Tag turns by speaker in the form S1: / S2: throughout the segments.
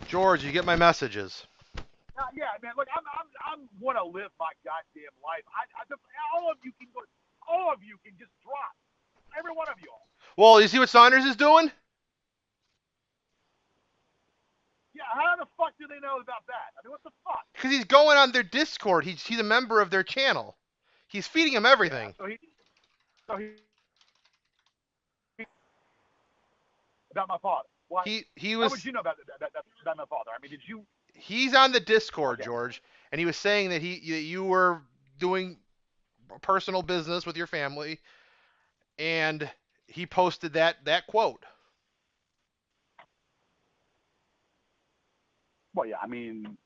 S1: George, you get my messages.
S2: Yeah, man. Look, I'm want to live my goddamn life. All of you can go. All of you can just drop. Every one of you all.
S1: Well, you see what Saunders is doing?
S2: Yeah. How the fuck do they know about that? I mean, what the fuck?
S1: Because he's going on their Discord. He's a member of their channel. He's feeding him
S2: Yeah.
S1: everything.
S2: So he about my father. Why?
S1: He
S2: How would
S1: was
S2: you know about my father? I mean, did you?
S1: he's on the Discord,
S2: Okay.
S1: George, and he was saying that you were doing personal business with your family, and he posted that quote.
S2: Well, yeah. I mean,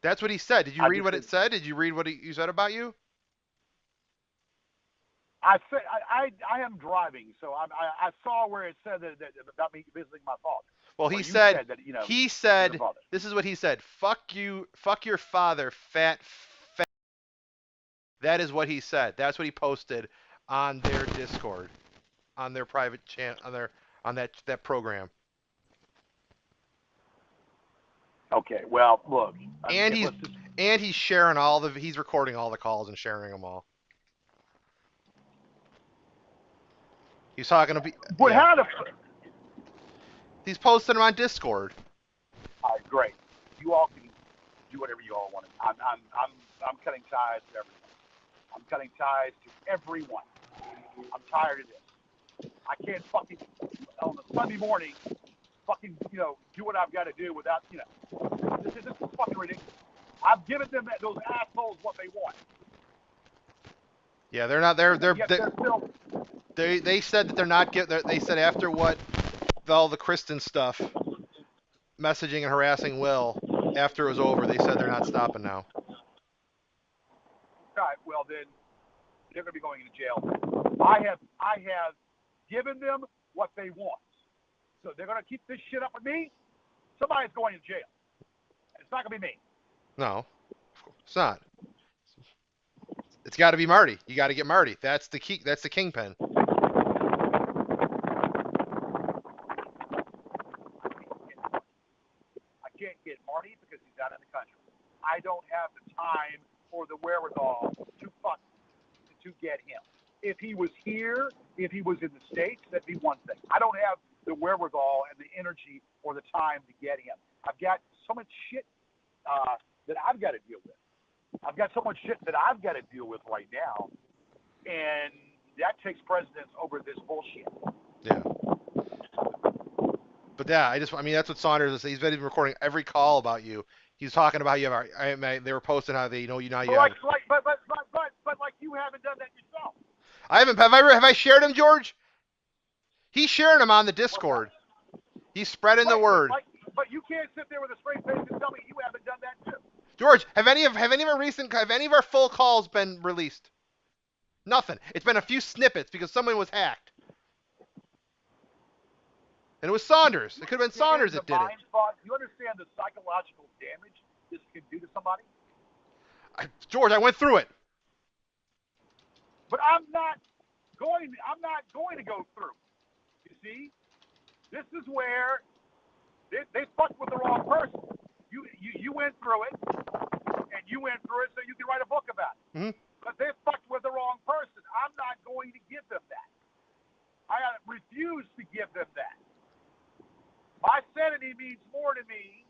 S1: That's what he said. Did you
S2: I
S1: read
S2: just
S1: what it said? Did you read what he said about you?
S2: I said I am driving, so I saw where it said that about me visiting my father,
S1: Well,
S2: or
S1: he
S2: you
S1: said
S2: said that
S1: he
S2: he's a
S1: said
S2: father.
S1: this is what he said. Fuck your father, fat. That is what he said. That's what he posted on their Discord, on their private channel, on that program.
S2: Okay, well, look,
S1: And
S2: if
S1: he's
S2: let's just
S1: and he's sharing all the he's recording all the calls and sharing them all. He's talking to be
S2: but
S1: yeah.
S2: how the
S1: He's posting them on Discord.
S2: all right, great. You all can do whatever you all want. I'm cutting ties to everyone. I'm cutting ties to everyone. I'm tired of this. I can't fucking on a Sunday morning fucking do what I've got to do without this is fucking ridiculous. I've given them those assholes what they want.
S1: Yeah, they're not
S2: Yet they're still
S1: they said that they're not get they said after what all the Kristen stuff, messaging and harassing Will after it was over, they said they're not stopping now.
S2: all right. Well, then they're going to be going into jail. I have given them what they want. So they're going to keep this shit up with me. Somebody's going to jail. It's not going to be me.
S1: No, it's not. It's got to be Marty. You got to get Marty. That's the key. That's the kingpin.
S2: I can't get Marty because he's out of the country. I don't have the time or the wherewithal to get him. If he was here, if he was in the States, that'd be one thing. I don't have the wherewithal and the energy or the time to get him. I've got so much shit that I've got to deal with. I've got so much shit that I've got to deal with right now, and that takes precedence over this bullshit.
S1: Yeah. But yeah, I mean, that's what Saunders is. He's been recording every call about you. He's talking about you. They were posting how they know you now. You
S2: But
S1: have.
S2: like you haven't done that yourself.
S1: I haven't. Have I shared him, George? He's sharing them on the
S2: What's that?
S1: Discord. He's spreading the
S2: Right,
S1: word.
S2: but you can't sit there with a straight face and tell me you haven't done that too.
S1: George, have any of our full calls been released? Nothing. It's been a few snippets because someone was hacked. And it was Saunders.
S2: You
S1: It could have been
S2: understand
S1: Saunders
S2: the
S1: that did it.
S2: mind fuck? You understand the psychological damage this can do to somebody?
S1: George, I went through it.
S2: But I'm not going. I'm not going to go through. You see, this is where they fucked with the wrong person. You went through it, and you went through it, so you can write a book about it.
S1: Mm-hmm.
S2: But they fucked with the wrong person. I'm not going to give them that. I refuse to give them that. My sanity means more to me.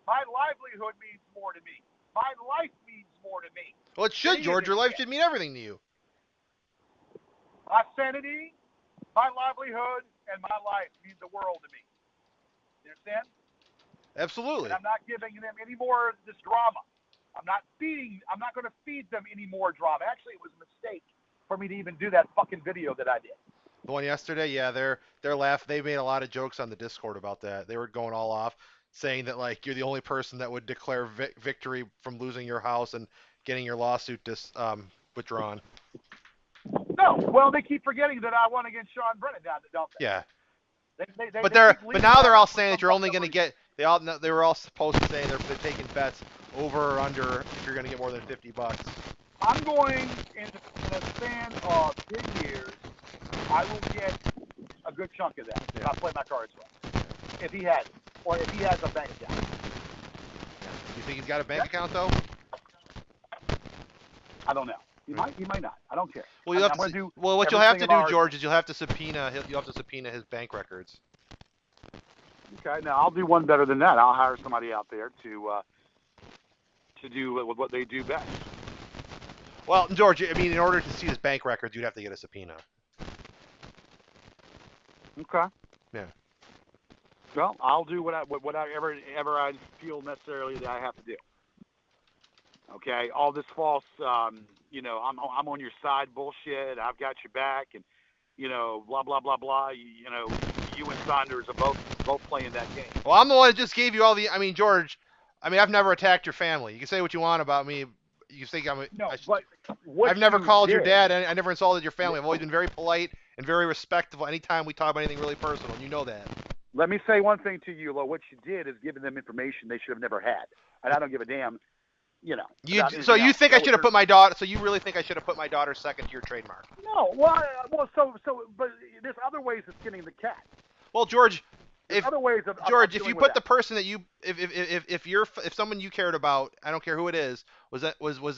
S2: My livelihood means more to me. My life means more to me.
S1: Well, it should,
S2: Any of
S1: George.
S2: this
S1: Your life
S2: shit.
S1: should mean everything to you.
S2: My sanity, my livelihood, and my life mean the world to me. You understand? And
S1: Absolutely.
S2: I'm not giving them any more of this drama. I'm not going to feed them any more drama. Actually, it was a mistake for me to even do that fucking video that I did.
S1: The one yesterday, yeah, they're laugh. They made a lot of jokes on the Discord about that. They were going all off, saying that like you're the only person that would declare victory from losing your house and getting your lawsuit withdrawn.
S2: No, well, they keep forgetting that I won against Sean Brennan, don't
S1: Yeah,
S2: they?
S1: but
S2: They keep
S1: but
S2: leaving
S1: now
S2: that
S1: they're all
S2: out for
S1: saying
S2: some
S1: that you're
S2: fucked
S1: only
S2: up
S1: going to
S2: reason.
S1: get they were all supposed to say they're taking bets over or under if you're going to get more than $50.
S2: I'm going in a span of 10 years. I will get a good chunk of that if
S1: Yeah.
S2: I play my cards right. If he has it. or if he has a bank account.
S1: Yeah. You think he's got a bank account though?
S2: I don't know. He might. He might not. I don't care.
S1: Well,
S2: I
S1: you
S2: mean,
S1: have
S2: I'm
S1: to.
S2: going to do
S1: Well, what you'll have
S2: everything
S1: to
S2: in
S1: do,
S2: our.
S1: George, is you'll have to subpoena. You'll have to subpoena his bank records.
S2: Okay. Now I'll do one better than that. I'll hire somebody out there to do what they do best.
S1: Well, George, I mean, in order to see his bank records, you'd have to get a subpoena.
S2: Okay.
S1: Yeah.
S2: Well, I'll do whatever I feel necessarily that I have to do. Okay. All this false, I'm on your side bullshit. I've got your back, and blah blah blah blah. You and Saunders are both playing that game.
S1: Well, I'm the one that just gave you all the. I mean, George, I mean, I've never attacked your family. You can say what you want about me. You think I'm.
S2: No, but what
S1: I've never
S2: you
S1: called your
S2: did,
S1: dad. I never insulted your family. I've always been very polite and very respectful anytime we talk about anything really personal. And you know that.
S2: Let me say one thing to you, Lo. What you did is giving them information they should have never had, and I don't give a damn.
S1: So you think I should have put my daughter? So you really think I should have put my daughter second to your trademark?
S2: No, but there's other ways of skinning the cat.
S1: Well, George,
S2: There's other ways of
S1: George,
S2: of
S1: if you
S2: dealing
S1: put
S2: with
S1: the
S2: that.
S1: person that you, if someone you cared about, I don't care who it is, was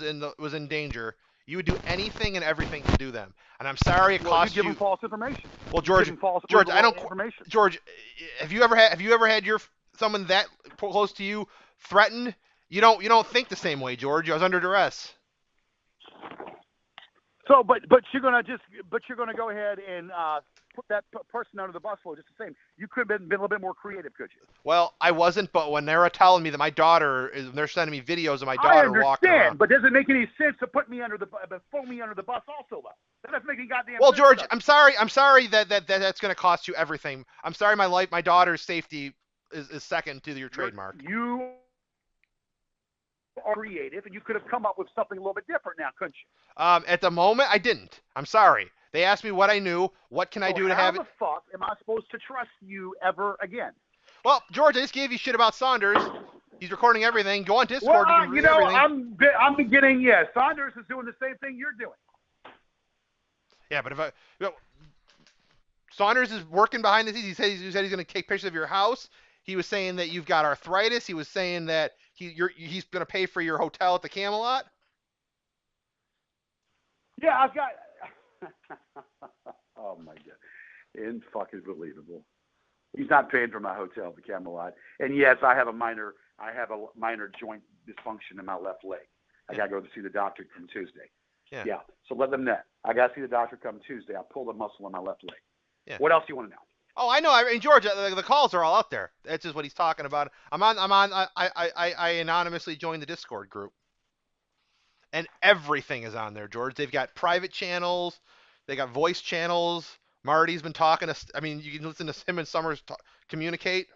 S1: in danger, you would do anything and everything to do them. And I'm sorry it
S2: Well,
S1: cost
S2: you give them false information.
S1: Well,
S2: You give them false
S1: I don't.
S2: information.
S1: George, have you ever had your someone that close to you threatened? You don't think the same way, George. I was under duress.
S2: So, but you're gonna go ahead and put that person under the bus for just the same. You could have been a little bit more creative, could you?
S1: Well, I wasn't, but when they were telling me that my daughter is, they're sending me videos of my
S2: I
S1: daughter walking around.
S2: understand, but does it make any sense to put me under throw me under the bus also, though? That doesn't make any goddamn
S1: Well,
S2: sense.
S1: George, I'm sorry that's going to cost you everything. I'm sorry, my daughter's safety is second to your trademark.
S2: You are creative, and you could have come up with something a little bit different now, couldn't you?
S1: At the moment, I didn't. I'm sorry. They asked me what I knew. What can I do to have it?
S2: How the fuck am I supposed to trust you ever again?
S1: Well, George, I just gave you shit about Saunders. He's recording everything. Go on Discord.
S2: Well,
S1: you can read everything.
S2: I'm beginning. Yeah, Saunders is doing the same thing you're doing.
S1: Yeah, but Saunders is working behind the scenes. He said he's going to take pictures of your house. He was saying that you've got arthritis. He was saying that he's going to pay for your hotel at the Camelot.
S2: Yeah, I've got. Oh my god, it's fucking believable. He's not paying for my hotel at the Camelot, and yes, I have a minor joint dysfunction in my left leg. I gotta go to see the doctor on Tuesday. Yeah. So let them know. I gotta see the doctor come Tuesday. I pulled a muscle in my left leg. Yeah. What else do you want to know?
S1: Oh, I know. I mean, George, the calls are all out there. That's just what he's talking about. I anonymously joined the Discord group. And everything is on there, George. They've got private channels. They got voice channels. Marty's been talking to. I mean, you can listen to him and Summers communicate.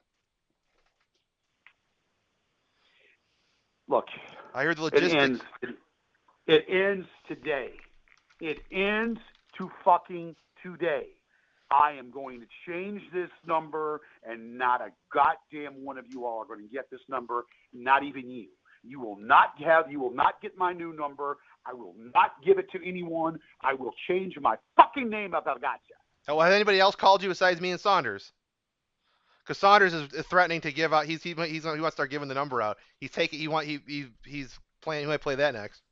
S2: Look,
S1: I heard the logistics.
S2: It ends today. It ends to fucking today. I am going to change this number, and not a goddamn one of you all are going to get this number. Not even you. You will not get my new number. I will not give it to anyone. I will change my fucking name if I've got you.
S1: Oh, has anybody else called you besides me and Saunders? Because Saunders is threatening to give out. He wants to start giving the number out. He's playing. He might play that next.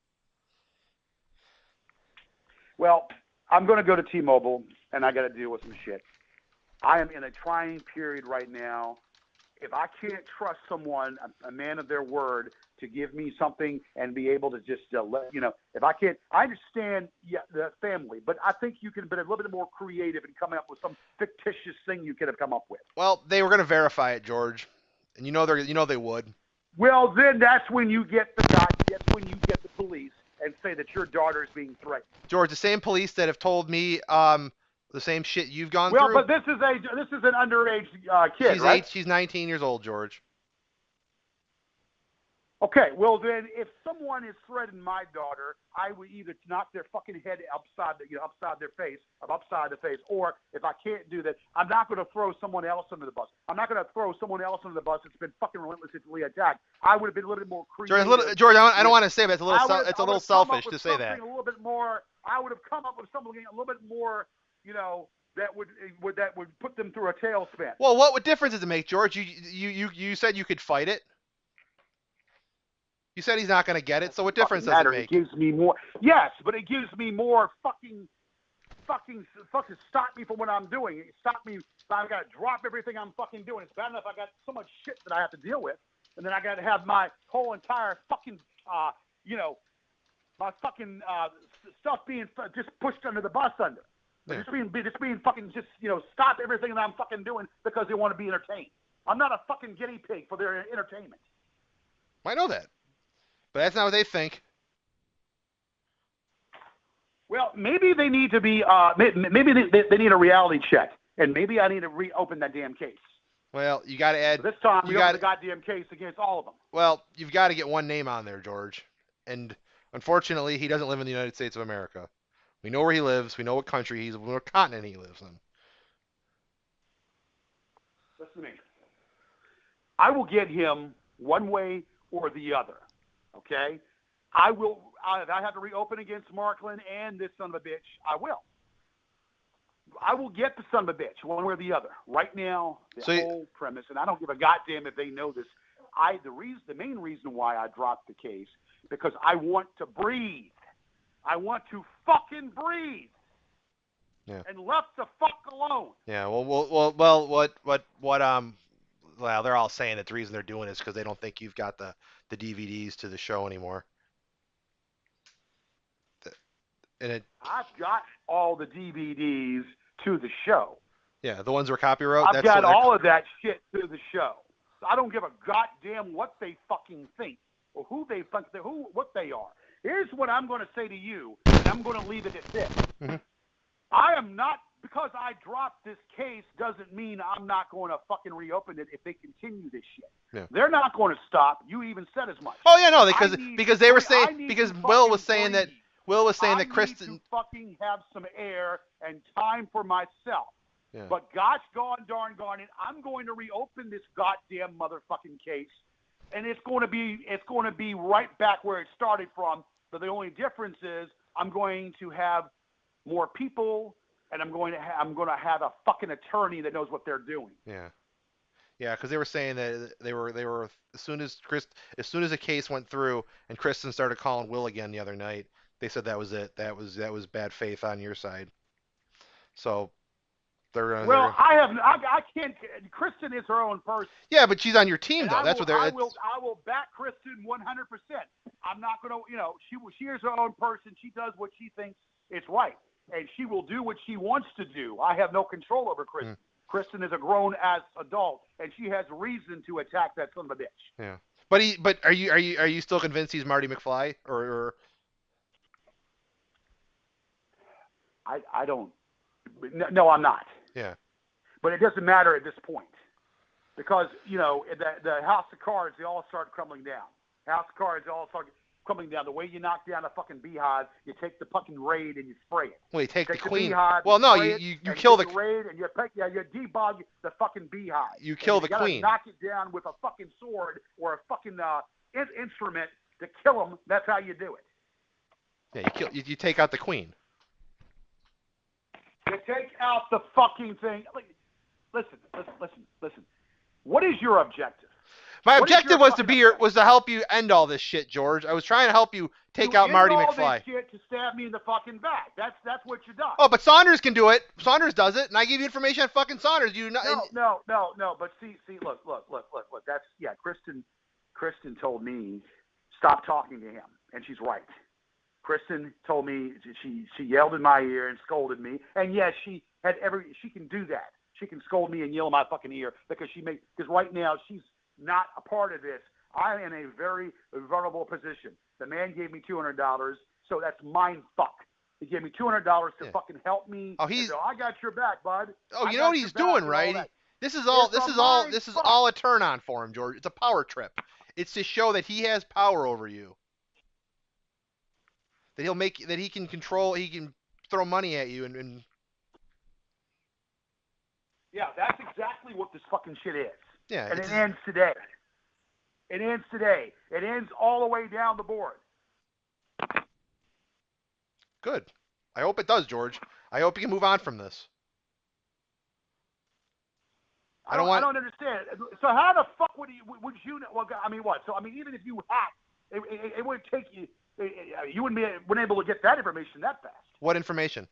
S2: Well, I'm going to go to T-Mobile, and I got to deal with some shit. I am in a trying period right now. If I can't trust someone, a man of their word, to give me something and be able to just if I can't, I understand the family, but I think you can be a little bit more creative and come up with some fictitious thing you could have come up with.
S1: Well, they were going to verify it, George, and they would.
S2: Well, then that's when you get the police and say that your daughter is being threatened.
S1: George, the same police that have told me the same shit you've gone
S2: through.
S1: Well,
S2: but this is an underage kid, right?
S1: She's 19 years old, George.
S2: Okay, well then, if someone is threatening my daughter, I would either knock their fucking head upside the face, or if I can't do that, I'm not going to throw someone else under the bus. I'm not going to throw someone else under the bus that's been fucking relentlessly attacked. I would have been a little bit more creative.
S1: George, I don't want to say, but it's a little selfish to say that.
S2: A little bit more. I would have come up with something a little bit more, that would put them through a tailspin.
S1: Well, what difference does it make, George? You said you could fight it. You said he's not going to get it, so what difference
S2: Fucking
S1: does it
S2: matter. It
S1: make?
S2: gives me more. Yes, but it gives me more fucking stop me from what I'm doing. Stop me. I got to drop everything I'm fucking doing. It's bad enough I got so much shit that I have to deal with, and then I got to have my whole entire fucking, my fucking stuff being just pushed under the bus under.
S1: Yeah.
S2: Just being fucking stop everything that I'm fucking doing because they want to be entertained. I'm not a fucking guinea pig for their entertainment.
S1: I know that, but that's not what they think.
S2: Well, maybe they need to be. Maybe they need a reality check, and maybe I need to reopen that damn case.
S1: Well, you got to add.
S2: This time,
S1: You
S2: we open
S1: got.
S2: the goddamn case against all of them.
S1: Well, you've got to get one name on there, George, and unfortunately, he doesn't live in the United States of America. We know where he lives. We know what country he's, what continent he lives in.
S2: Listen to me. I will get him one way or the other. Okay? I will. If I have to reopen against Markland and this son of a bitch, I will. I will get the son of a bitch one way or the other. Right now, the whole premise, and I don't give a goddamn if they know this. The main reason why I dropped the case because I want to breathe. I want to fucking breathe.
S1: Yeah.
S2: And left the fuck alone.
S1: Yeah. Well. Well, they're all saying that the reason they're doing it is because they don't think you've got the DVDs to the show anymore. And it.
S2: I've got all the DVDs to the show.
S1: Yeah, the ones where copyright.
S2: I've got all of that shit to the show. So I don't give a goddamn what they fucking think or what they are. Here's what I'm going to say to you, and I'm going to leave it at this.
S1: Mm-hmm.
S2: I am not, because I dropped this case doesn't mean I'm not going to fucking reopen it if they continue this shit.
S1: Yeah.
S2: They're not going to stop. You even said as much.
S1: Oh yeah, no, because they were saying because Will was saying that Kristen
S2: need to fucking have some air and time for myself.
S1: Yeah.
S2: But gosh darn it, I'm going to reopen this goddamn motherfucking case, and it's going to be right back where it started from. But the only difference is I'm going to have more people, and I'm going to have a fucking attorney that knows what they're doing.
S1: Yeah. Yeah, because they were saying that they were as soon as the case went through and Kristen started calling Will again the other night, they said that was it. That was bad faith on your side. So
S2: I can't. Kristen is her own person.
S1: Yeah, but she's on your team though.
S2: I will back Kristen 100%. I'm not going to. She is her own person. She does what she thinks is right, and she will do what she wants to do. I have no control over Kristen. Kristen is a grown-ass adult, and she has reason to attack that son of a bitch.
S1: Yeah, but are you still convinced he's Marty McFly or?
S2: I don't. No, I'm not.
S1: Yeah.
S2: But it doesn't matter at this point because the house of cards they all start crumbling down. House of cards they all start crumbling down. The way you knock down a fucking beehive, you take the fucking raid and you spray it.
S1: Well, you take the queen.
S2: Beehive,
S1: well, no, you kill the
S2: raid and you debug the fucking beehive.
S1: You kill the queen.
S2: You knock it down with a fucking sword or a fucking instrument to kill them. That's how you do it.
S1: Yeah, you take out the queen.
S2: You take out the fucking thing. Listen. What is your objective?
S1: My objective was to help you end all this shit, George. I was trying to help you take out Marty McFly.
S2: All this shit to stab me in the fucking back. That's what you done.
S1: Oh, but Saunders can do it. Saunders does it, and I give you information on fucking Saunders.
S2: No. But see, look. That's Kristen told me stop talking to him, and she's right. Kristen told me she yelled in my ear and scolded me, and yes, she can do that. She can scold me and yell in my fucking ear because right now she's not a part of this. I'm in a very vulnerable position. The man gave me $200, so that's mind fuck. He gave me $200 to fucking help me.
S1: Oh,
S2: I got your back, bud.
S1: Oh, you know what he's doing, right? This is all a turn on for him, George. It's a power trip. It's to show that he has power over you. That he can control, he can throw money at you and
S2: yeah, that's exactly what this fucking shit is.
S1: Yeah,
S2: and it ends today. It ends all the way down the board.
S1: Good. I hope it does, George. I hope you can move on from this. I don't want.
S2: I don't understand. So how the fuck would you know? Well, I mean, what? So I mean, even if you hacked, it would take you. You wouldn't able to get that information that fast.
S1: What information?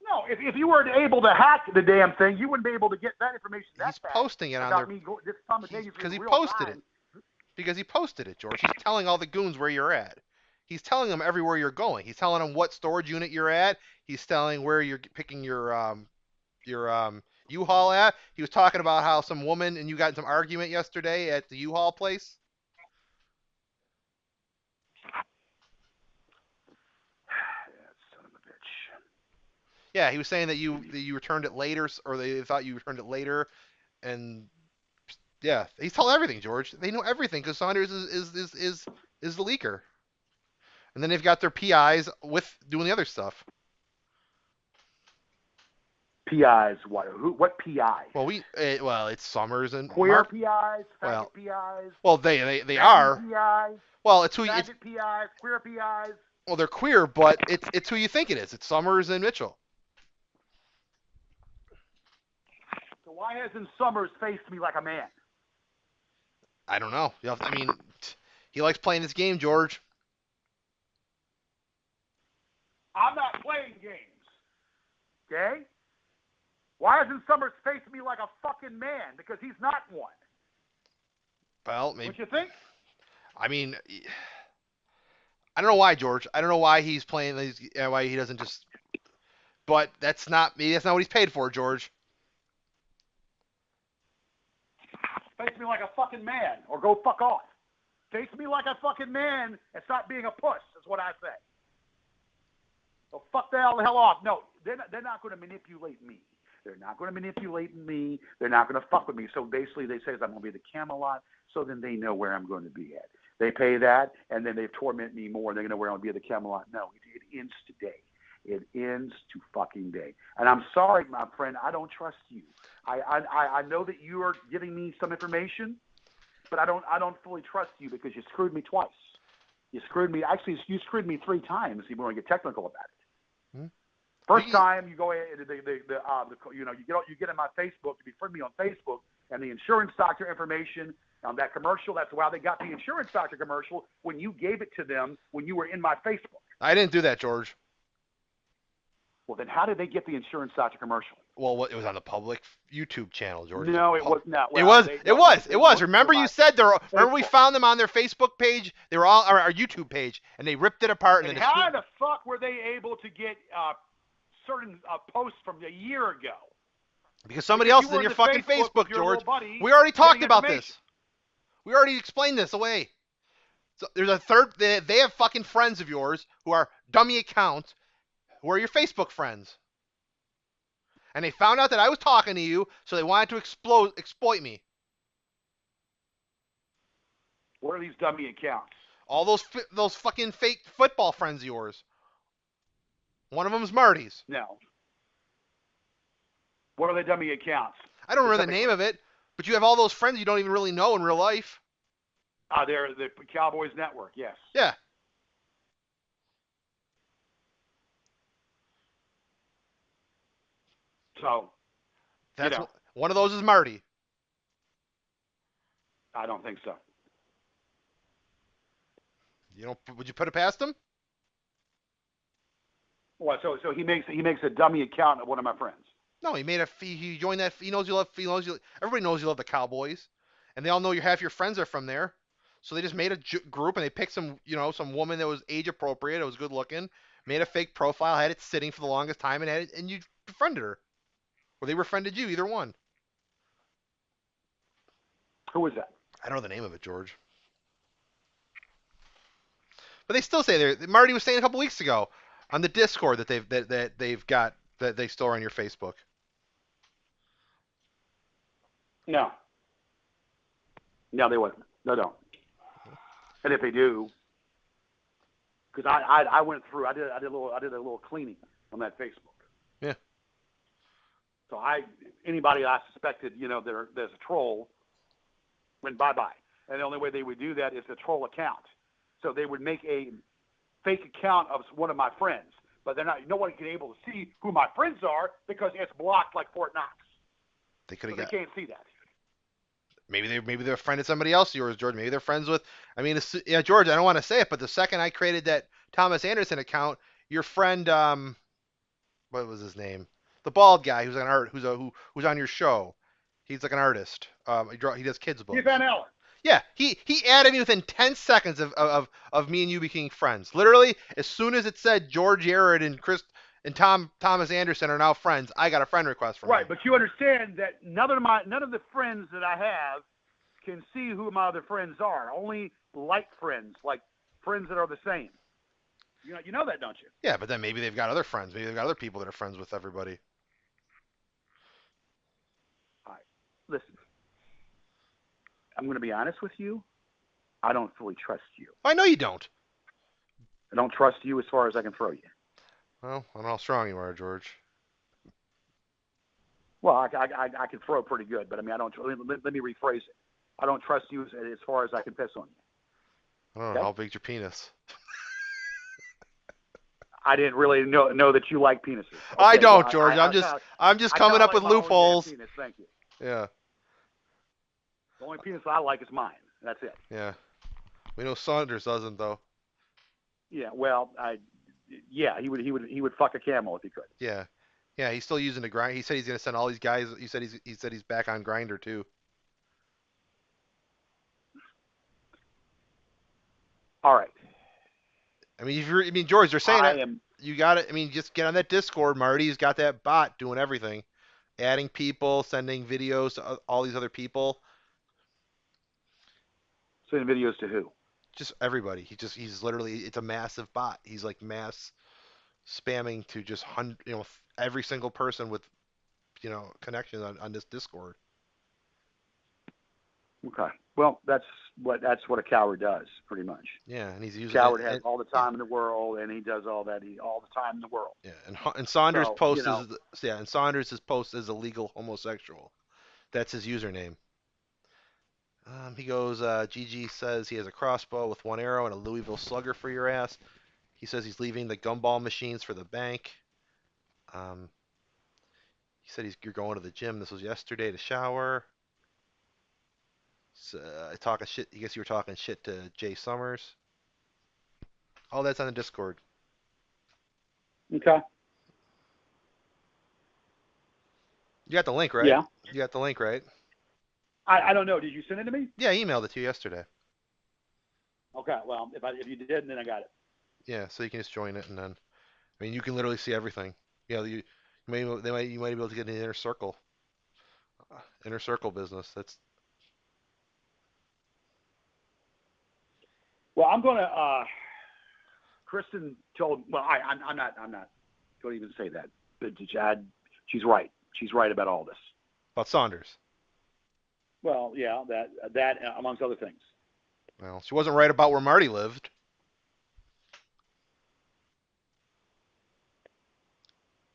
S2: No, if you were able to hack the damn thing, you wouldn't be able to get that information that
S1: He's
S2: fast.
S1: posting it on
S2: without
S1: there.
S2: me this simultaneously
S1: Because he
S2: in real
S1: posted
S2: time.
S1: it. Because he posted it, George. He's telling all the goons where you're at. He's telling them everywhere you're going. He's telling them what storage unit you're at. He's telling where you're picking your U-Haul at. He was talking about how some woman and you got in some argument yesterday at the U-Haul place.
S2: Son of a bitch.
S1: Yeah, he was saying that you returned it later, or they thought you returned it later, and yeah, he's telling everything, George. They know everything because Saunders is the leaker, and then they've got their PIs with doing the other stuff.
S2: PIs, what? What PI?
S1: Well, it's Summers and
S2: Queer
S1: Mark.
S2: PIs, faggot
S1: Well,
S2: PIs,
S1: well, they are.
S2: PIs,
S1: Well, it's who it's
S2: faggot PIs, queer PIs.
S1: well they're queer, but it's who you think it is. It's Summers and Mitchell.
S2: So why hasn't Summers faced me like a man?
S1: I don't know. I mean, he likes playing this game, George.
S2: I'm not playing games. Okay? Why hasn't Summers faced me like a fucking man? Because he's not one.
S1: Well, maybe.
S2: What you think?
S1: I mean, I don't know why, George. I don't know why he's playing. Why he doesn't just. But that's not what he's paid for, George.
S2: Face me like a fucking man, or go fuck off. Face me like a fucking man and stop being a puss, is what I say. So fuck the hell off. No, they're not going to manipulate me. They're not going to manipulate me. They're not going to fuck with me. So basically they say I'm going to be at the Camelot, so then they know where I'm going to be at. They pay that, and then they torment me more. They're going to know where I'm going to be at the Camelot. No, it ends today. It ends to fucking day. And I'm sorry, my friend, I don't trust you. I know that you are giving me some information, but I don't fully trust you because you screwed me twice. You screwed me. Actually, you screwed me 3 times. If you want to get technical about it.
S1: Hmm?
S2: First time you go you get in my Facebook, you befriend me on Facebook, and the insurance doctor information on that commercial. That's why they got the insurance doctor commercial when you gave it to them when you were in my Facebook.
S1: I didn't do that, George.
S2: Well, then how did they get the insurance doctor commercial?
S1: Well, it was on the public YouTube channel, George.
S2: No, it was not. Well,
S1: it was. Remember you said remember we found them on their Facebook page? They were all our YouTube page, and they ripped it apart.
S2: And how the fuck were they able to get certain posts from a year ago?
S1: Because somebody else is in your fucking Facebook, George. We already talked about this. We already explained this away. So there's a third. They have fucking friends of yours who are dummy accounts, who are your Facebook friends. And they found out that I was talking to you, so they wanted to exploit me.
S2: What are these dummy accounts?
S1: All those fucking fake football friends of yours. One of them's Marty's.
S2: No. What are the dummy accounts?
S1: I don't remember the name of it, but you have all those friends you don't even really know in real life.
S2: They're the Cowboys Network, yes.
S1: Yeah.
S2: So,
S1: that's one of those is Marty.
S2: I don't think so.
S1: Would you put it past him?
S2: What? So he makes a dummy account of one of my friends.
S1: No, he joined that. He knows you love. Everybody knows you love the Cowboys, and they all know half your friends are from there. So they just made a group and they picked some woman that was age appropriate, it was good looking, made a fake profile, had it sitting for the longest time, and you befriended her, or they befriended you, either one.
S2: Who was that?
S1: I don't know the name of it, George. But they still say Marty was saying a couple weeks ago on the Discord that they store on your Facebook.
S2: No, they wasn't. No, don't. And if they do, because I went through, I did a little cleaning on that Facebook.
S1: Yeah.
S2: So anybody I suspected, there's a troll, went bye-bye. And the only way they would do that is a troll account. So they would make a fake account of one of my friends, but no one can able to see who my friends are because it's blocked like Fort Knox.
S1: They could
S2: So
S1: have
S2: they
S1: got
S2: can't see that.
S1: maybe they're a friend of somebody else, yours, George. Maybe they're friends with. I mean, yeah, George. I don't want to say it, but the second I created that Thomas Anderson account, your friend, what was his name? The bald guy who's an art, who's on your show. He's like an artist. He does kids
S2: Steve
S1: books.
S2: Van Allen.
S1: Yeah, he added me within 10 seconds of me and you becoming friends. Literally, as soon as it said George Yared and Chris and Thomas Anderson are now friends, I got a friend request from
S2: Right,
S1: him.
S2: but you understand that none of the friends that I have can see who my other friends are. Only like friends, like friends that are the same. You know that, don't you?
S1: Yeah, but then maybe they've got other friends. Maybe they've got other people that are friends with everybody.
S2: All right. Listen, I'm going to be honest with you. I don't fully trust you.
S1: I know you don't.
S2: I don't trust you as far as I can throw you.
S1: Well, I don't know how strong you are, George.
S2: Well, I can throw pretty good, but I mean, I don't. Let me rephrase it. I don't trust you as far as I can piss on
S1: I don't
S2: you.
S1: know
S2: Okay?
S1: how big's your penis.
S2: I didn't really know that you like penises.
S1: I
S2: Okay, well,
S1: don't, George. I'm just
S2: I kind
S1: coming
S2: of
S1: up
S2: like
S1: with
S2: my own damn
S1: loopholes.
S2: penis. Thank you.
S1: Yeah,
S2: The only penis I like is mine. That's it.
S1: yeah. We know Saunders doesn't though.
S2: Yeah. Well, yeah, he would fuck a camel if he could.
S1: Yeah, yeah. He's still using the grind. He said he's gonna send all these guys. He said he's back on Grinder too.
S2: All right.
S1: I mean, George, they're saying
S2: I
S1: that
S2: am.
S1: you got it. I mean, just get on that Discord. Marty's got that bot doing everything, adding people, sending videos to all these other people,
S2: Sending videos to who?
S1: just everybody. He's literally it's a massive bot. He's like mass spamming to just every single person with connections on this Discord.
S2: Okay. Well, that's what a coward does, pretty much.
S1: Yeah, and he's using it.
S2: Coward has
S1: And,
S2: all the
S1: yeah,
S2: time in the world, and he does all that all the time in the world.
S1: yeah, and Saunders
S2: So
S1: posts and Saunders' post is illegal homosexual. That's his username. He goes, GG says he has a crossbow with one arrow and a Louisville Slugger for your ass. He says he's leaving the gumball machines for the bank. Um, he said you're going to the gym. This was yesterday to shower. So, talking shit. I guess you were talking shit to Jay Summers. All that's on the Discord.
S2: Okay.
S1: You got the link, right?
S2: Yeah.
S1: You got the link, right?
S2: I don't know. Did you send it to me?
S1: Yeah, I emailed it to you yesterday.
S2: Okay. Well, if you did, then I got it.
S1: Yeah, so you can just join it, and then I mean you can literally see everything. You might be able to get an inner circle business. That's
S2: Well, I'm gonna. Kristen told. Well, I'm not. Don't even say that. But she's right. She's right about all this.
S1: about Saunders.
S2: Well, yeah, that amongst other things.
S1: Well, she wasn't right about where Marty lived.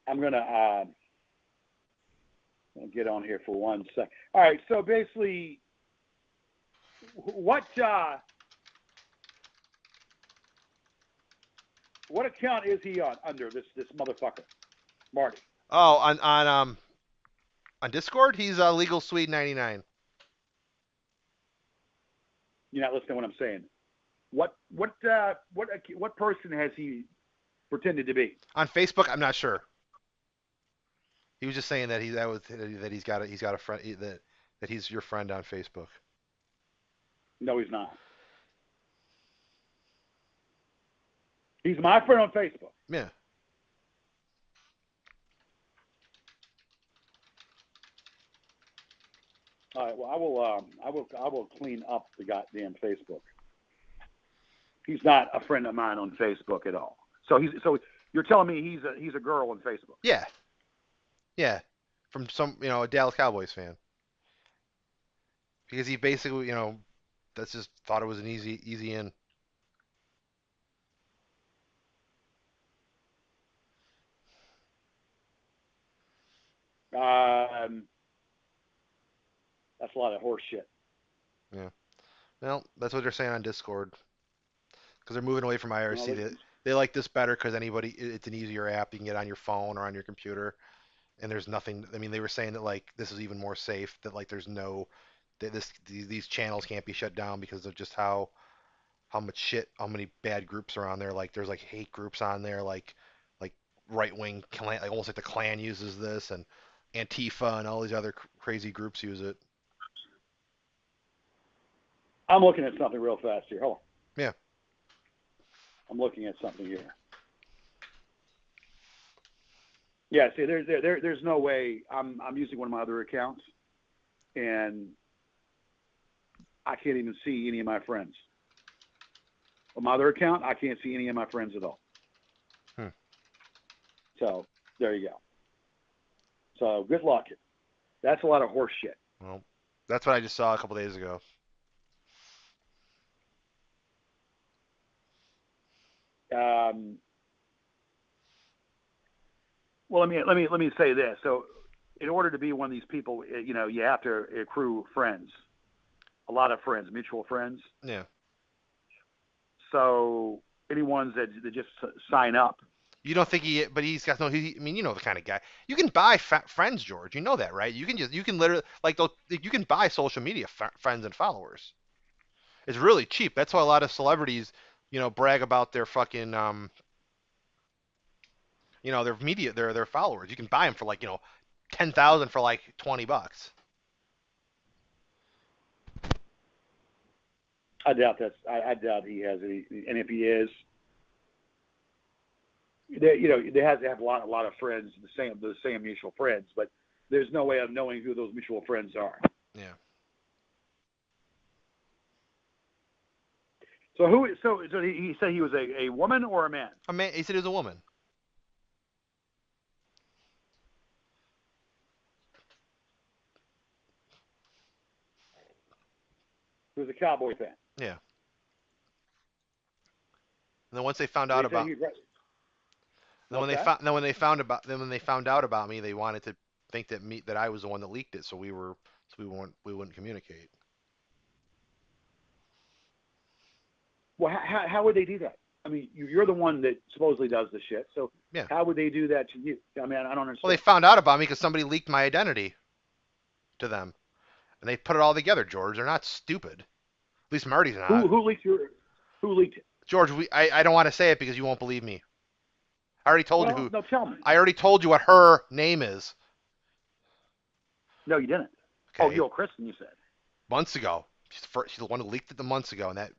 S2: I'm gonna get on here for 1 sec. All right. So basically, what account is he under this motherfucker, Marty?
S1: Oh, on Discord, he's legal Swede 99.
S2: You're not listening to what I'm saying. What person has he pretended to be?
S1: On Facebook, I'm not sure. He was just saying that he's got a friend that he's your friend on Facebook.
S2: No, he's not. He's my friend on Facebook.
S1: Yeah.
S2: All right. Well, I will clean up the goddamn Facebook. He's not a friend of mine on Facebook at all. So you're telling me he's a girl on Facebook?
S1: Yeah. Yeah. From a Dallas Cowboys fan. Because he basically, that's just thought it was an easy in.
S2: Um, that's a lot of horse shit.
S1: Yeah. Well, that's what they're saying on Discord. Because they're moving away from
S2: Well,
S1: IRC. They like this better because it's an easier app. You can get on your phone or on your computer. and there's nothing. I mean, they were saying that like this is even more safe. That like there's no that these channels can't be shut down because of just how much shit, how many bad groups are on there. Like there's like hate groups on there, like right wing clan, like almost like the Klan uses this, and Antifa and all these other crazy groups use it.
S2: I'm looking at something real fast here. Hold on.
S1: Yeah.
S2: I'm looking at something here. Yeah, see, there's no way. I'm using one of my other accounts, and I can't even see any of my friends. On my other account, I can't see any of my friends at all.
S1: Hmm.
S2: So there you go. So good luck. That's a lot of horse shit.
S1: Well, that's what I just saw a couple days ago.
S2: Um, well, let me say this. So, in order to be one of these people, you have to accrue friends, a lot of friends, mutual friends.
S1: Yeah.
S2: So, any ones that just sign up.
S1: You don't think but he's got no. I mean, you know the kind of guy. You can buy friends, George. You know that, right? You can literally like those. You can buy social media friends and followers. It's really cheap. That's why a lot of celebrities, brag about their fucking their media, their followers. You can buy them for like 10,000 for like $20.
S2: I doubt that's. I doubt he has any. And if he is, they has to have a lot of friends, the same mutual friends. But there's no way of knowing who those mutual friends are.
S1: Yeah.
S2: So who? So he said he was a woman or a man?
S1: A man. He said he was a woman.
S2: He was a Cowboy fan.
S1: Yeah. And then once they found
S2: So
S1: out
S2: he said
S1: about,
S2: he.
S1: then when
S2: What's
S1: they
S2: that?
S1: found, then when they found about, then when they found out about me, they wanted to think that I was the one that leaked it, so we wouldn't communicate.
S2: Well, how would they do that? I mean, you're the one that supposedly does the shit. So
S1: Yeah.
S2: how would they do that to you? I mean, I don't
S1: Well, they
S2: understand.
S1: found out about me because somebody leaked my identity to them, and they put it all together. George, they're not stupid. At least Marty's
S2: Who
S1: not.
S2: who leaked your who leaked it?
S1: George, I don't want to say it because you won't believe me. I already told you
S2: Well,
S1: who.
S2: no, tell me.
S1: I already told you what her name is.
S2: No, you didn't. Oh,
S1: Okay,
S2: yo, Kristen, you said.
S1: months ago. She's the one who leaked it the months ago, and that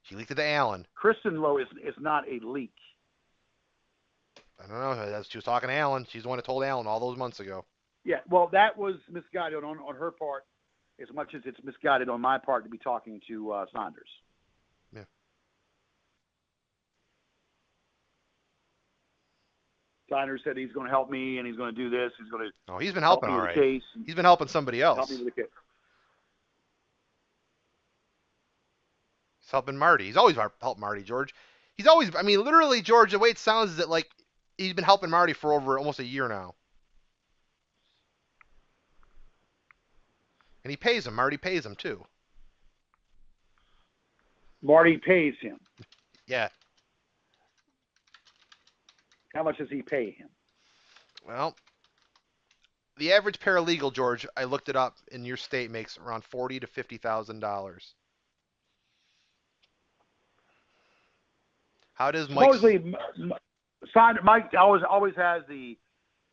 S1: she leaked it to Alan.
S2: Kristen Lowe is not a leak.
S1: I don't know. She was talking to Alan. She's the one that told Alan all those months ago.
S2: Yeah, well, that was misguided on her part as much as it's misguided on my part to be talking to Saunders.
S1: Yeah.
S2: Saunders said he's going to help me and he's going to do this. He's going to
S1: Oh, he's been
S2: help
S1: helping
S2: me
S1: all
S2: with the
S1: right.
S2: case and
S1: He's been helping somebody
S2: help me
S1: else.
S2: with the case.
S1: He's helping Marty. He's always helped Marty, George. He's always. I mean, literally, George. The way it sounds is that like he's been helping Marty for over almost a year now, and he pays him. Marty pays him too.
S2: Marty pays him.
S1: Yeah.
S2: How much does he pay him?
S1: Well, the average paralegal, George, I looked it up in your state makes around $40,000 to $50,000. How does Mike's?
S2: Supposedly, Mike always has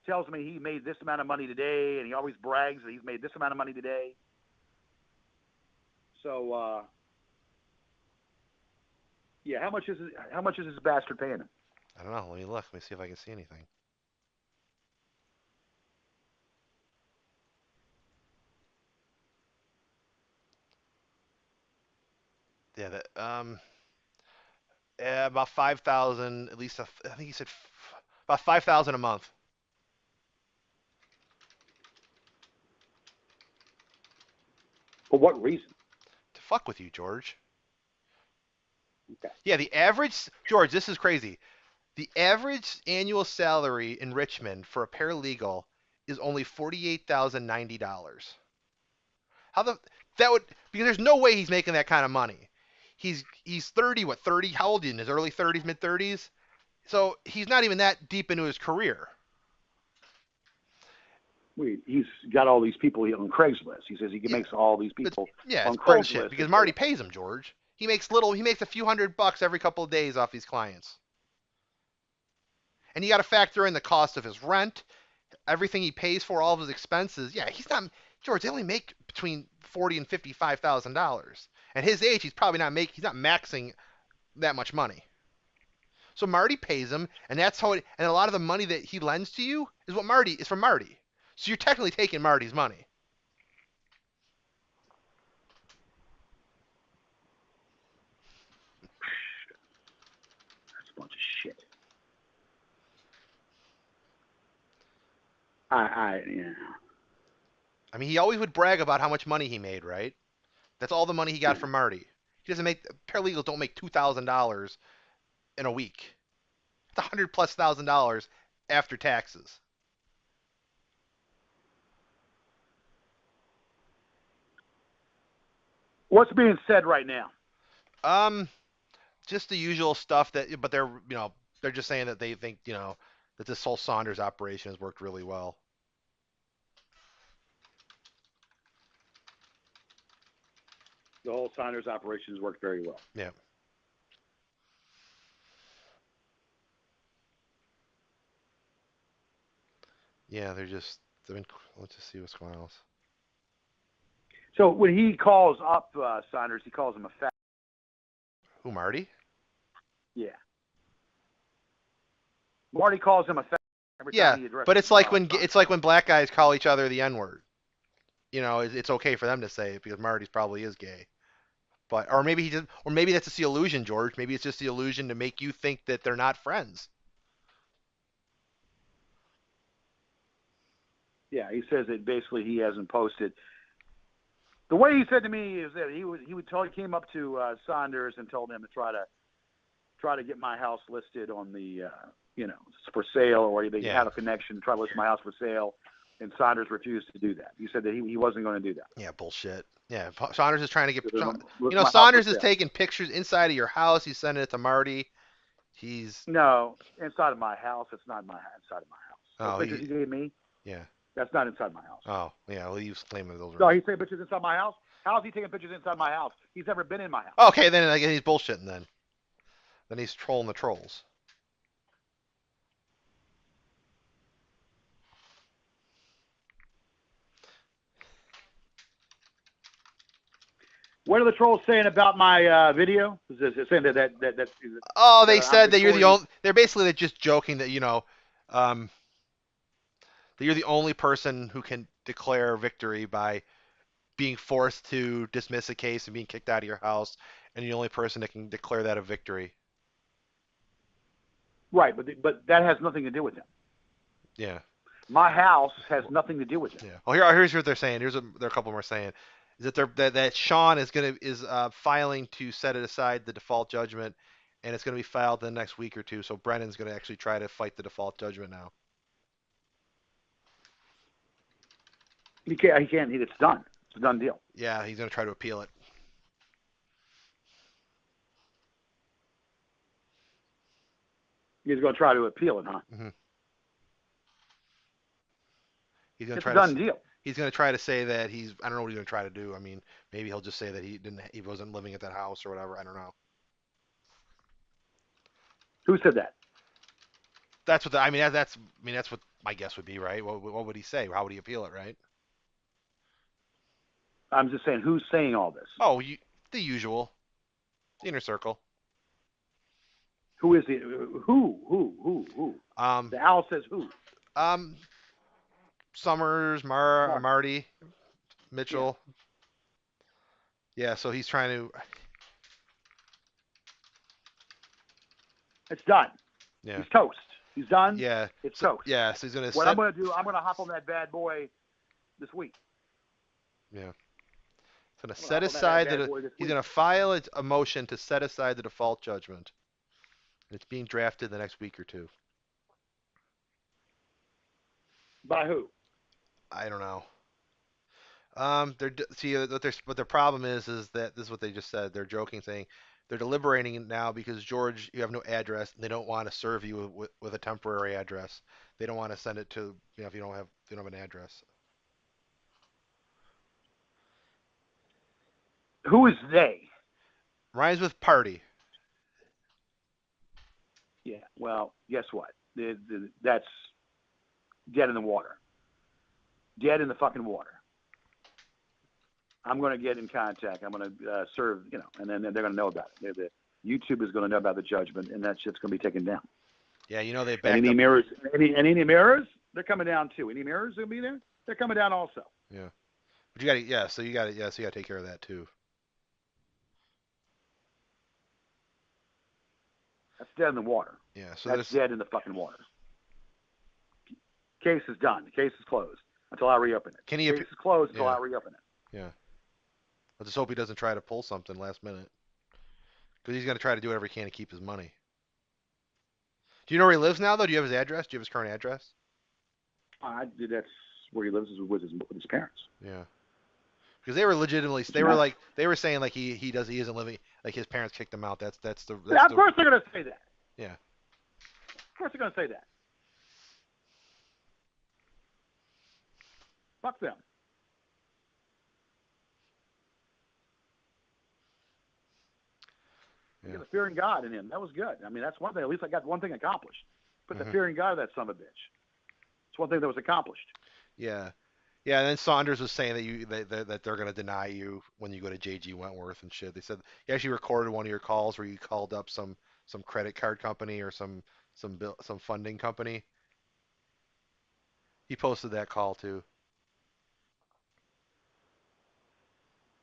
S2: tells me he made this amount of money today, and he always brags that he's made this amount of money today. So, yeah, how much is this bastard paying him?
S1: I don't know. Let me look. Let me see if I can see anything. Yeah, about 5,000 at least. I think he said about 5,000 a month.
S2: For what reason?
S1: To fuck with you, George.
S2: Okay.
S1: Yeah, the average, George, this is crazy. The average annual salary in Richmond for a paralegal is only $48,090. How the that would because there's no way he's making that kind of money. He's 30, what 30? How old is he? In his early 30s, mid 30s? So he's not even that deep into his career.
S2: He's got all these people on Craigslist. He says he
S1: Yeah,
S2: makes all these
S1: it's
S2: people
S1: yeah, it's
S2: on
S1: bullshit
S2: Craigslist to
S1: because
S2: say,
S1: Marty pays him, George. He makes a few $100 every couple of days off these clients. And you got to factor in the cost of his rent, everything he pays for, all of his expenses. Yeah, he's not George. They only make between $40,000 and $55,000. At his age, he's not maxing that much money. So Marty pays him, and and a lot of the money that he lends to you is from Marty. So you're technically taking Marty's money.
S2: that's a bunch of shit. Yeah.
S1: I mean, he always would brag about how much money he made, right? That's all the money he got
S2: Yeah.
S1: from Marty. He doesn't make Paralegals don't make $2,000 in a week. It's $100,000+ after taxes.
S2: What's being said right now?
S1: Um, just the usual stuff but they're just saying that they think that this whole Saunders operation has worked really well.
S2: The whole Saunders operation has worked very well.
S1: Yeah, yeah, let's just see what's going on.
S2: So when he calls up Saunders, he calls him a fat.
S1: Who, Marty?
S2: Yeah. Marty calls him a fat every
S1: Yeah,
S2: time he
S1: but
S2: addresses Saunders.
S1: it's like when black guys call each other the N-word. It's okay for them to say it because Marty's probably is gay. But or maybe that's just the illusion, George. Maybe it's just the illusion to make you think that they're not friends.
S2: Yeah, he says that basically he hasn't posted. The way he said to me is that he came up to Saunders and told him to try to get my house listed on the for sale, or they
S1: Yeah,
S2: have a connection, try to list my house for sale, and Saunders refused to do that. He said that he wasn't going to do that.
S1: yeah, bullshit. Yeah, Saunders is trying to get.
S2: He said, list my house for
S1: Saunders is
S2: sale.
S1: taking pictures inside of your house. He's sending it to Marty. He's
S2: No, inside of my house. It's not inside of my house. Those
S1: oh
S2: pictures
S1: he
S2: he gave me,
S1: yeah
S2: that's not inside my house.
S1: oh yeah. Well, he was claiming those
S2: No,
S1: were.
S2: he's taking pictures inside my house. How is he taking pictures inside my house? He's never been in my house.
S1: Okay, then I guess he's bullshitting. Then he's trolling the trolls.
S2: What are the trolls saying about my video? Is it saying
S1: Oh, they
S2: that I'm
S1: said that you're the
S2: victorious?
S1: only. They're basically just joking that um, that you're the only person who can declare victory by being forced to dismiss a case and being kicked out of your house, and you're the only person that can declare that a victory.
S2: Right, but that has nothing to do with him.
S1: Yeah.
S2: My house has nothing to do with him.
S1: Yeah. Well, here's what they're saying. There are a couple more saying is that that Sean is filing to set it aside the default judgment, and it's going to be filed in the next week or two. So Brennan's going to actually try to fight the default judgment now.
S2: He can't. He can't. It's done. It's a done deal.
S1: Yeah, he's going to try to appeal it.
S2: He's going to try to appeal it, huh?
S1: Mm-hmm. He's going to
S2: It's a
S1: try
S2: done
S1: to
S2: deal.
S1: he's going to try to say that I don't know what he's going to try to do. I mean, maybe he'll just say that he wasn't living at that house or whatever. I don't know.
S2: Who said that?
S1: That's what I mean. That's what my guess would be, right? What would he say? How would he appeal it, right?
S2: I'm just saying, who's saying all this?
S1: Oh, the usual, the inner circle.
S2: Who is the who?
S1: Um,
S2: The owl says who?
S1: um, Summers,
S2: Mark.
S1: Marty,
S2: Yeah,
S1: Mitchell. Yeah, so he's trying to.
S2: it's done.
S1: Yeah,
S2: He's toast. He's done.
S1: yeah,
S2: It's
S1: so,
S2: toast.
S1: yeah. So he's gonna
S2: What I'm
S1: set.
S2: going to do, I'm going to hop on that bad boy this week.
S1: Yeah, he's gonna
S2: I'm going to
S1: set
S2: hop on that
S1: aside
S2: bad boy this
S1: he's
S2: week.
S1: gonna file a motion to set aside the default judgment. It's being drafted the next week or two.
S2: By who?
S1: I don't know. They're see what their problem is that this is what they just said. They're joking, saying they're deliberating now because George, you have no address, and they don't want to serve you with a temporary address. They don't want to send it to if you don't have They don't have an address.
S2: Who is they?
S1: Rhymes with party.
S2: Yeah. Well, guess what? That's dead in the water. Dead in the fucking water. I'm going to get in contact. I'm going to serve, and then they're going to know about it. YouTube is going to know about the judgment, and that shit's going to be taken down.
S1: Yeah, you know they
S2: And
S1: backed
S2: any
S1: up.
S2: mirrors, any mirrors, they're coming down too. Any mirrors going to be there? They're coming down also.
S1: Yeah, but you got to. Yeah, so you got to. Yeah, so you got to take care of that too.
S2: That's dead in the water.
S1: Yeah, so
S2: That's
S1: there's.
S2: dead in the fucking water. Case is done. The case is closed until I reopen it.
S1: Can he?
S2: Case is closed until
S1: Yeah,
S2: I reopen it.
S1: yeah. Let's just hope he doesn't try to pull something last minute, because he's going to try to do whatever he can to keep his money. Do you know where he lives now, though? Do you have his address? Do you have his current address?
S2: That's where he lives is with his parents.
S1: Yeah. Because they were legitimately,
S2: It's
S1: they were
S2: not.
S1: like, they were saying like he isn't living, like his parents kicked him out.
S2: Yeah,
S1: That's
S2: of
S1: the
S2: course they're going to say that.
S1: yeah.
S2: Of course they're going to say that. Fuck them. I
S1: Yeah.
S2: got the fear in God in him. That was good. I mean, that's one thing. At least I got one thing accomplished. Put the
S1: Hmm.
S2: fear in God of that son of a bitch. It's one thing that was accomplished.
S1: Yeah. Yeah, and then Saunders was saying that that they're gonna deny you when you go to JG Wentworth and shit. They said you actually recorded one of your calls where you called up some credit card company or some funding company. He posted that call too.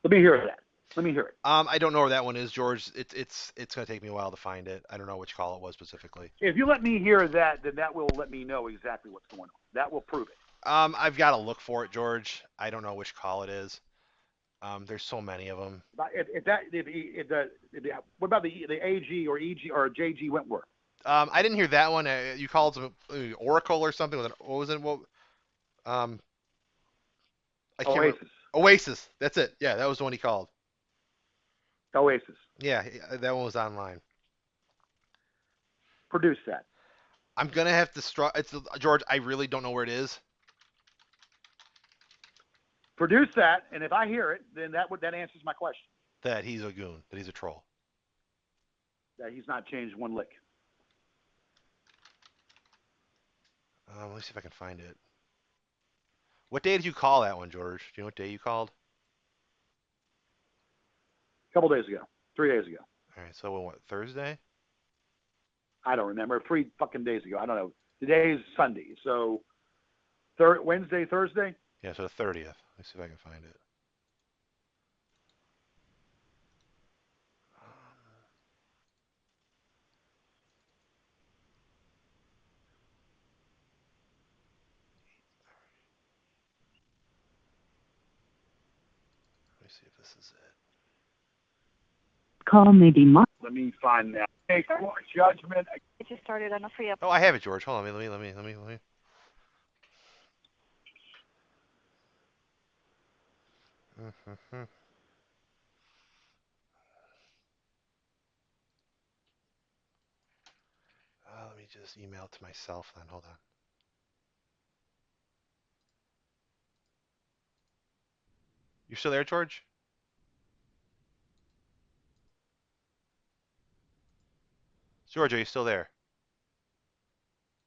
S2: Let me hear that. Let me hear it.
S1: I don't know where that one is, George. It's gonna take me a while to find it. I don't know which call it was specifically.
S2: If you let me hear that, then that will let me know exactly what's going on. That will prove it.
S1: I've got to look for it, George. I don't know which call it is. There's so many of them.
S2: What about the AG or EG or JG Wentworth?
S1: I didn't hear that one. You called some Oracle or something with what was it? Um, I can't remember.
S2: Oasis.
S1: Oasis. That's it. Yeah, that was the one he called.
S2: Oasis.
S1: Yeah, that one was online.
S2: Produce that.
S1: I'm gonna have to It's George. I really don't know where it is.
S2: Produce that, and if I hear it, then that answers my question.
S1: That he's a goon. That he's a troll.
S2: That he's not changed one lick.
S1: Let me see if I can find it. What day did you call that one, George? Do you know what day you called?
S2: A couple days ago, 3 days ago.
S1: All right. So what? Thursday?
S2: I don't remember. 3 fucking days ago. I don't know. Today's Sunday, so Wednesday, Thursday.
S1: Yeah. So the 30th. Let me see if I can find it. Let me see if this is it.
S2: Call may be marked. Let me find that. Hey, judgment.
S3: It just started on a free up.
S1: Oh, I have it, George. Hold on. Let me. Let me just email it to myself then. Hold on. You still there, George? George, are you still there?